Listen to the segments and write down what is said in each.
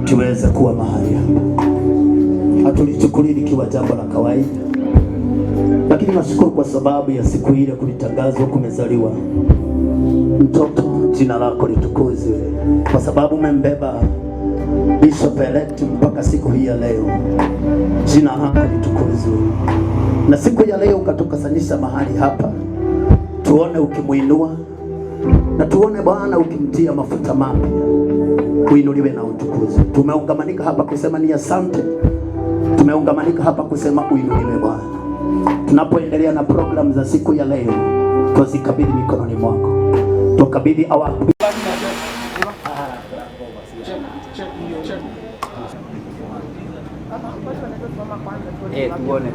tuweze kuwa mahali hatulichukulia likiwa jambo la kawaida, lakini nashukuru kwa sababu ya siku ile kulitangazwa kumezaliwa mtoto. Jina lako litukuzwe kwa sababu umembeba Bishop elect mpaka siku hii ya leo. Jina lako litukuzwe, na siku ya leo ukatukusanyisha mahali hapa, tuone ukimuinua na tuone Bwana ukimtia mafuta mapya. Uinuliwe na utukuzwe. Tumeungamanika hapa kusema ni asante, tumeungamanika hapa kusema uinuliwe Bwana. Tunapoendelea na program za siku ya leo, tuzikabidhi mikononi mwako, tukabidhi awaku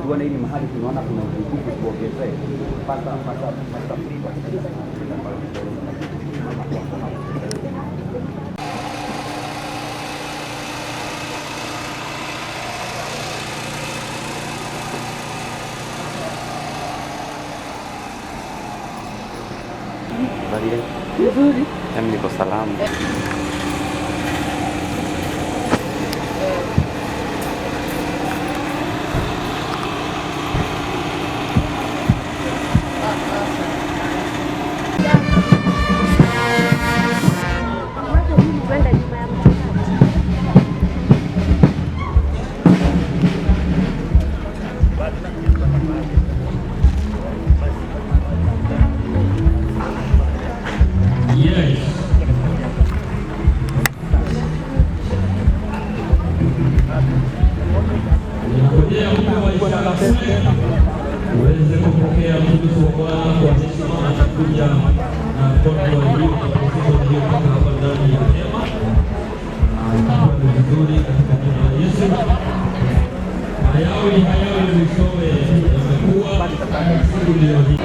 tuone ili mahali tunaona kuna utukufu tuongezee pata vizuri. Niko salama. uweze kupokea mtukufu wa Bwana kwa heshima na kuja na mtoto wa Mungu kutoka hapa ndani ya hema. Itakuwa ni vizuri katika jina la Yesu. Hayawi mwishowe yamekuwa siku leo hii.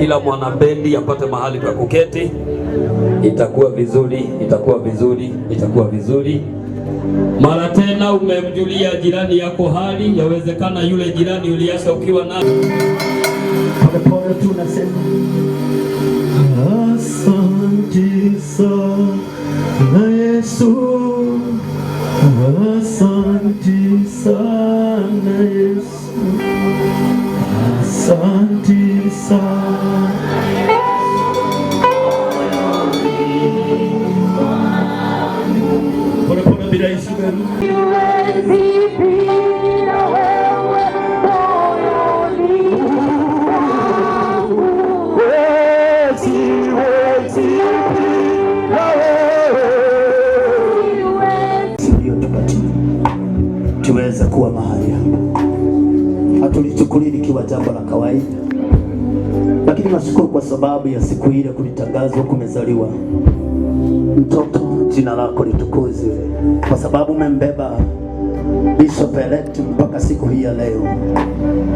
Kila mwanabendi apate mahali pa kuketi. Itakuwa vizuri. Mara tena umemjulia jirani yako hali, yawezekana yule jirani uliacha ukiwa na pole tunasema asante sana Yesu, asante sana Yesu, asante sana. Pole bila isiwe tuweze kuwa mahali hatulichukulia likiwa jambo la kawaida, lakini nashukuru kwa sababu ya siku ile kulitangazwa kumezaliwa mtoto. jina lako litukuzwe, kwa sababu umembeba Bishop elect mpaka siku hii ya leo.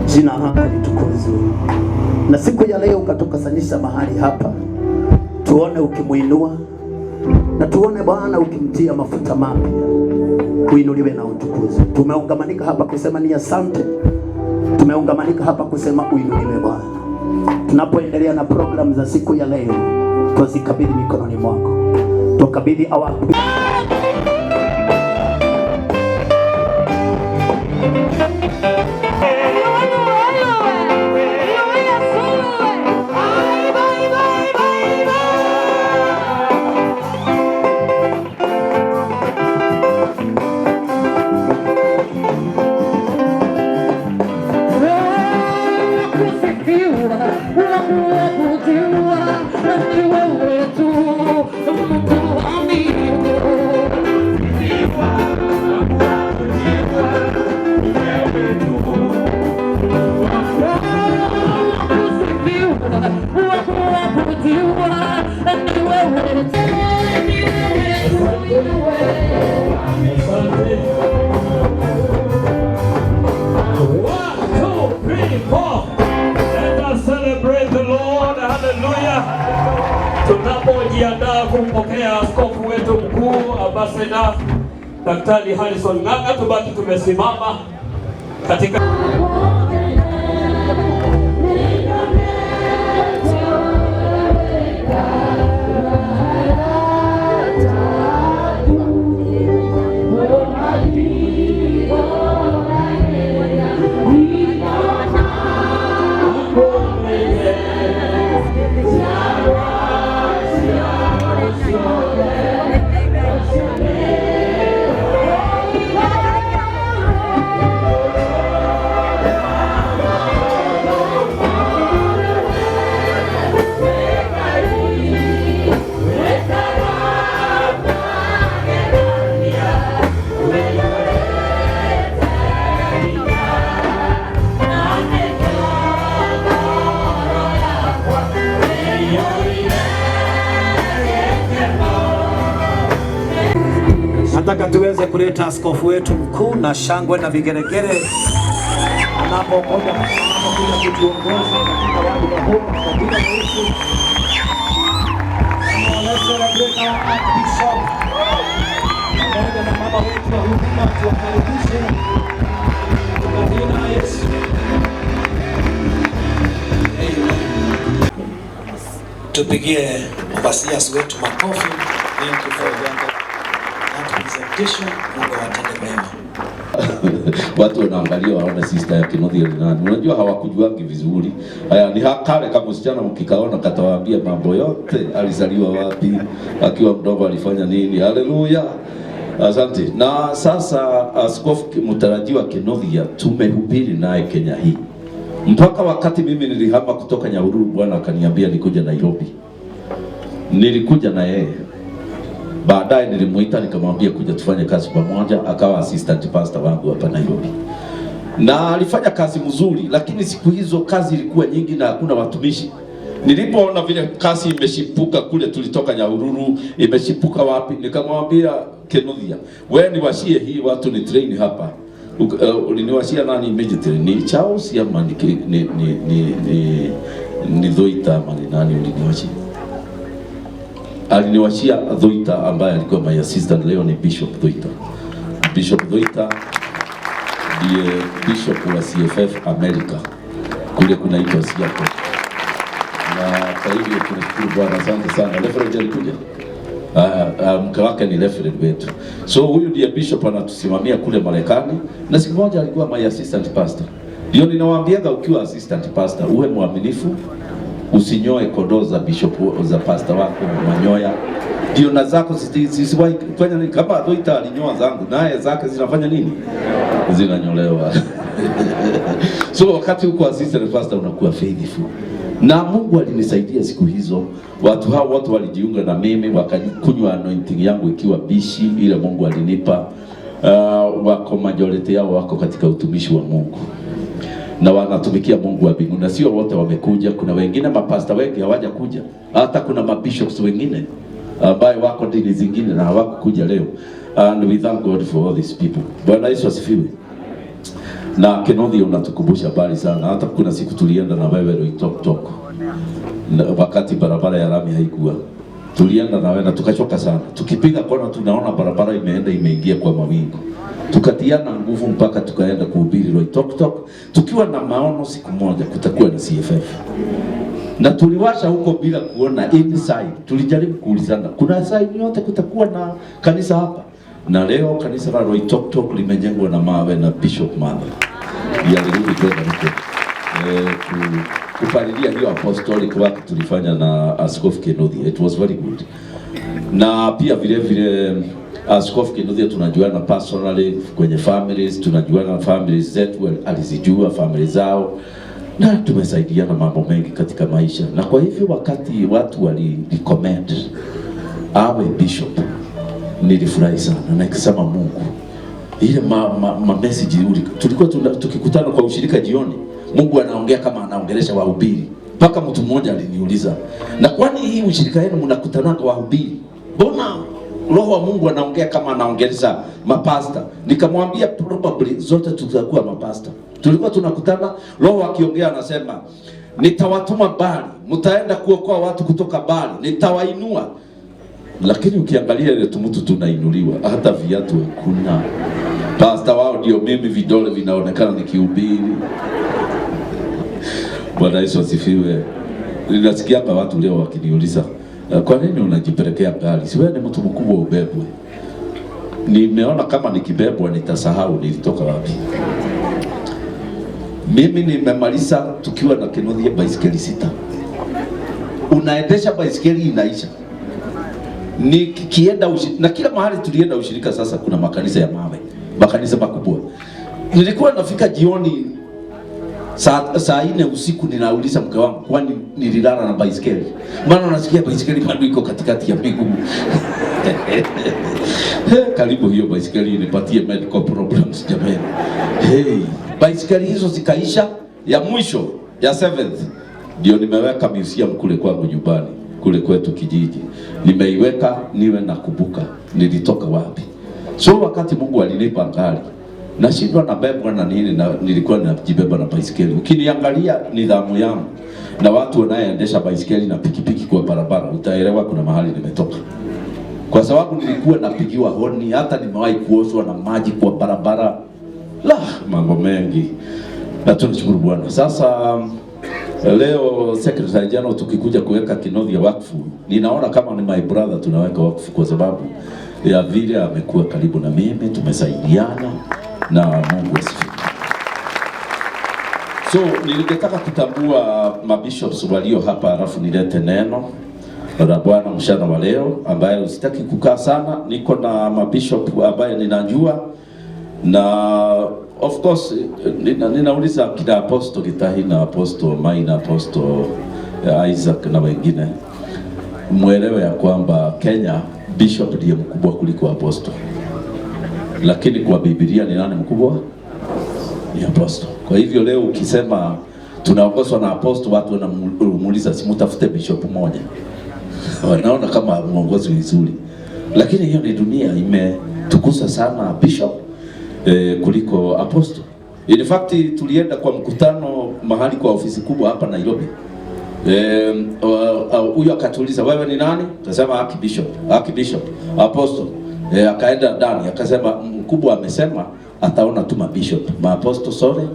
Jina lako litukuzwe, na siku ya leo ukatukusanyisha mahali hapa, tuone ukimuinua na tuone Bwana ukimtia mafuta mapya. Uinuliwe na utukuzwe. Tumeungamanika hapa kusema ni asante, tumeungamanika hapa kusema uinuliwe Bwana. Tunapoendelea na program za siku ya leo, tuzikabidhi mikononi mwako, tukabidhi awaku tunapojiandaa kumpokea askofu wetu mkuu Ambassador Daktari Harrison Ng'ang'a, tubaki tumesimama katika nataka tuweze kuleta askofu wetu mkuu na shangwe na vigeregere anapokuja kutuongoza katika wadhifa huu katika Yesu. Pamoja na mama wetu wa huduma, tuwakaribishe katika jina la Yesu. Tupigie Ambassadors wetu makofi. Thank you for presentation. Mungu awatende mema. Watu wanaangalia waone sister ya Kinothia ni nani. Unajua hawakujuangi vizuri. Haya ni kale kama msichana mkikaona katawaambia mambo yote, alizaliwa wapi, akiwa mdogo alifanya nini. Haleluya. Asante. Na sasa askofu mtarajiwa Kinothia tumehubiri naye Kenya hii. Mpaka wakati mimi nilihama kutoka Nyahururu, Bwana akaniambia nikuja Nairobi. Nilikuja na yeye. Baadaye nilimuita nikamwambia kuja tufanye kazi pamoja, akawa assistant pastor wangu hapa Nairobi. Na alifanya kazi mzuri, lakini siku hizo kazi ilikuwa nyingi na hakuna watumishi. Nilipoona vile kazi imeshipuka kule tulitoka Nyahururu, imeshipuka wapi, nikamwambia Kinothia, wewe niwashie hii watu ni train hapa. Uliniwashia nani immediately? Ni Charles ama ni Dhoita ama ni nani uliniwashia? Aliniwashia Dhoita ambaye alikuwa my assistant, leo ni Bishop Dhoita. Bishop Dhoita ndiye bishop wa CFF America kule kunaitwa Seattle. Na kwa hivyo tunashukuru Bwana, asante sana. Reverend alikuja. Mke wake ni reverend wetu. So huyu ndiye bishop anatusimamia kule Marekani, na siku moja alikuwa my assistant pastor. Ndio ninawaambiaga ukiwa assistant pastor uwe mwaminifu, usinyoe kondoo za bishop za pastor wako manyoya. Ndio na zako zisiwahi kufanya nini, kama Dhoita alinyoa zangu naye zake zinafanya nini? Zinanyolewa. So wakati uko assistant pastor unakuwa faithful. Na Mungu alinisaidia siku hizo. Watu hao wote walijiunga na mimi, wakakunywa anointing yangu ikiwa bishi ile Mungu alinipa. Wako majority yao wako katika utumishi wa Mungu. Na wanatumikia Mungu wa mbinguni. Na sio wote wamekuja, kuna wengine mapasta wengi hawaja kuja. Hata kuna mabishops wengine ambaye wako dini zingine na hawakukuja leo, and we thank God for all these people. Bwana Yesu asifiwe. Na Kenothi unatukumbusha bali sana, hata kuna siku tulienda na wewe Loitoktok wakati barabara ya lami haikuwa, tulienda na wewe na tukachoka sana, tukipiga kona tunaona barabara imeingia kwa mawingu, tukatiana nguvu mpaka tukaenda kuhubiri Loitoktok tukiwa na maono siku moja kutakuwa na CFF, na tuliwasha huko bila kuona inside. Tulijaribu kuulizana kuna side yote kutakuwa na kanisa hapa, na leo kanisa la Loitoktok limejengwa na mawe na Bishop Mother alirudi kwenda huko kupalilia hiyo apostolic work tulifanya na Askofu Kenothi. It was very good. Na pia vile vile Askofu Kenothi tunajuana personally kwenye families, tunajuana families zetu, alizijua families zao, na tumesaidiana mambo mengi katika maisha. Na kwa hivyo wakati watu wali-recommend awe bishop, nilifurahi sana na nikasema Mungu, ile message tulikuwa tukikutana kwa ushirika jioni, Mungu anaongea kama anaongelesha wahubiri. Mpaka mtu mmoja aliniuliza, na kwani hii ushirika yenu mnakutana kwa wahubiri? Mbona Roho wa Mungu anaongea kama anaongelesha mapasta? Nikamwambia probably zote tutakuwa mapasta. Tulikuwa tunakutana, Roho akiongea anasema nitawatuma Bali, mtaenda kuokoa watu kutoka Bali, nitawainua. Lakini ukiangalia ile mtu tunainuliwa, hata viatu hakuna. Pasta wao ndio mimi, vidole vinaonekana nikihubiri. Bwana Yesu asifiwe. Ninasikia hapa watu leo wakiniuliza, kwa nini unajipelekea gari? Si wewe ni mtu mkubwa ubebwe? Nimeona kama nikibebwa nitasahau nilitoka wapi. Mimi nimemaliza tukiwa na Kenothi baisikeli 6. Unaendesha baisikeli inaisha. Nikienda na kila mahali tulienda ushirika, sasa kuna makanisa ya mawe, makanisa makubwa. Nilikuwa nafika jioni saa 4 usiku, ninauliza mke wangu kwani nililala na baisikeli, maana nasikia baisikeli bado iko katikati ya miguu. Karibu hiyo baisikeli inipatie medical problems jamani. Hey, baisikeli hizo zikaisha, ya mwisho ya 7th ndio nimeweka museum kule kwangu nyumbani, kule kwetu kijiji. Nimeiweka niwe nakumbuka nilitoka wapi. So wakati Mungu alinipa gari, nashindwa na bebwa na nini, na nilikuwa najibeba na baisikeli. Ukiniangalia nidhamu yangu na watu wanaoendesha baisikeli na pikipiki kwa barabara, utaelewa kuna mahali nimetoka. Kwa sababu nilikuwa napigiwa honi, hata nimewahi kuoshwa na maji kwa barabara. La, mambo mengi. Na tunashukuru Bwana. Sasa leo Secretary General tukikuja kuweka Kenothi ya wakfu, ninaona kama ni my brother tunaweka wakfu kwa sababu ya vile amekuwa karibu na mimi, tumesaidiana na Mungu asifiwe. So nilingetaka kutambua mabishops walio hapa, alafu nilete neno la Bwana mchana wa leo, ambaye usitaki kukaa sana. Niko na mabishop ambaye ninajua, na of course ninauliza kina Apostle Gitahi na Apostle Maina, Apostle Isaac na wengine, mwelewe ya kwamba Kenya bishop ndiye mkubwa kuliko apostle. Lakini kwa Biblia ni nani mkubwa? Ni apostle. Kwa hivyo leo ukisema tunaongozwa na apostle, watu wanamuuliza si mtafute bishop mmoja. Wanaona kama mwongozi vizuri. Lakini hiyo ni dunia imetukuza sana bishop kuliko apostle. In fact tulienda kwa mkutano mahali kwa ofisi kubwa hapa Nairobi. Huyo akatuuliza wewe ni nani? Akasema archbishop, apostle. Akaenda ndani akasema mkubwa amesema ataona tu mabishop, maapostle sorry,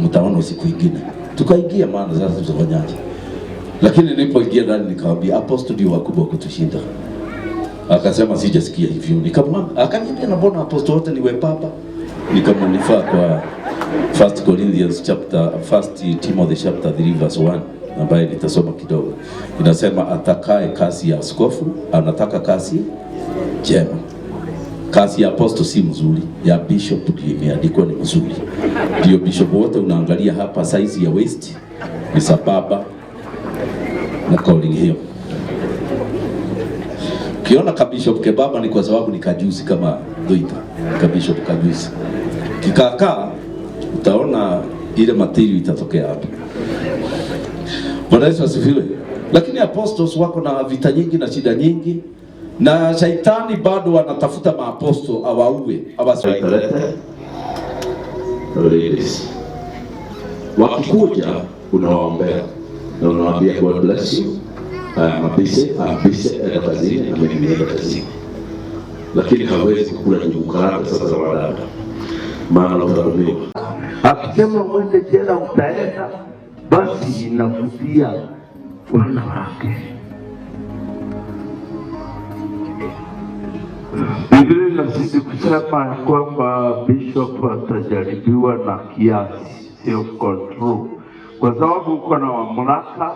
mtaona siku nyingine. Tukaingia, maana sasa tutafanyaje? Lakini nilipoingia ndani nikamwambia apostle ndio wakubwa kutushinda. Akasema sijasikia hivyo. Nikamwambia, akaniambia na mbona apostle wote ni wepapa? Nikamweleza kwa 1 Corinthians chapter 1 Timothy chapter 3 verse 1, ambaye nitasoma kidogo. Inasema atakaye kazi ya askofu anataka kazi njema. Kazi ya apostle si mzuri, ya bishop ndio imeandikwa ni mzuri. Ndio bishop wote unaangalia hapa size ya waist ni sababa na calling hiyo. Kiona kabishop kebaba ni kwa sababu ni kajusi kama Doita. Kabishop kajusi. Kikaka utaona ile material itatokea hapa. Bwana Yesu asifiwe. Lakini apostles wako na vita nyingi na shida nyingi. na shaitani bado wanatafuta maaposto awaue, awasaitalete ladies. Wakikuja unawaombea na unawaambia God bless you, mabise enda kazini na mimi nienda kazini, lakini hawezi kukula njugu karanga sasa za wadada, maana utarumiwa. Akisema mwende jela utaenda, basi inavutia wanawake. Biblia inazidi kusema kwamba bishop atajaribiwa na kiasi, self control, kwa sababu uko na mamlaka,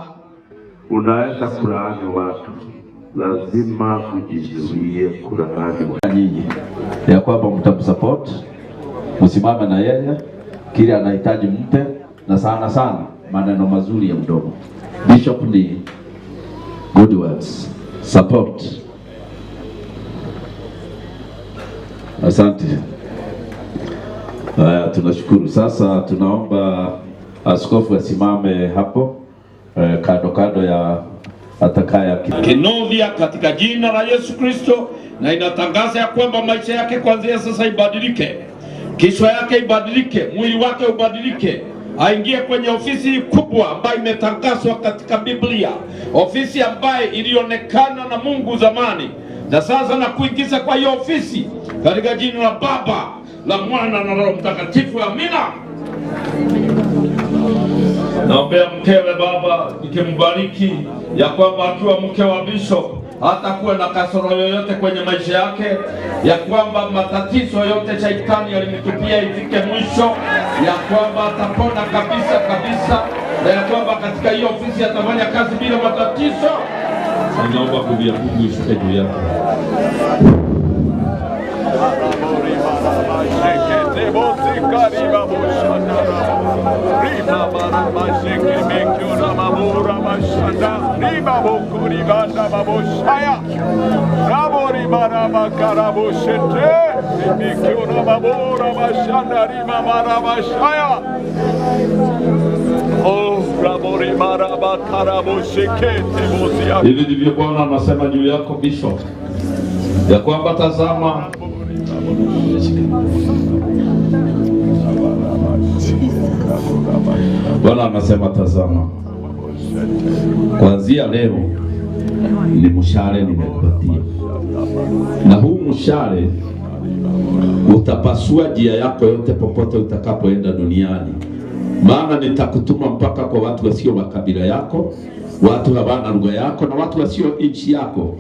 unaweza kulaani watu, lazima ujizuie kulaani watu. Nyinyi ya kwamba mtamsupport, msimame na yeye, kile anahitaji mpe, na sana maneno mazuri ya mdomo. Bishop ni good words, support. Asante. Tunashukuru. Sasa tunaomba askofu asimame hapo kando ya atakaya Kinovia katika jina la Yesu Kristo, na inatangaza ya kwamba maisha yake kuanzia sasa ibadilike, kichwa yake ibadilike, mwili wake ubadilike, aingie kwenye ofisi kubwa ambayo imetangazwa katika Biblia, ofisi ambayo ilionekana na Mungu zamani, na sasa na kuingiza kwa hiyo ofisi katika jina la Baba, la Mwana na Roho Mtakatifu. Amina. Naombea mkewe Baba, nikimbariki ya kwamba akiwa mke wa bishop hata kuwa na kasoro yoyote kwenye maisha yake, ya kwamba matatizo yote shaitani yalimtupia ifike mwisho, ya kwamba atapona kabisa, na ya kwamba katika hiyo ofisi atafanya kazi bila matatizo. Naomba kulia Mungu ishuke juu yako. Hivi ndivyo Bwana anasema juu yako bishop, ya kwamba tazama, Bwana anasema tazama, kuanzia leo ni mshale nimekupatia, na huu mshale utapasua njia yako yote popote utakapoenda duniani, maana nitakutuma mpaka kwa watu wasio wa kabila yako, watu hawana lugha yako, na watu wasio nchi yako.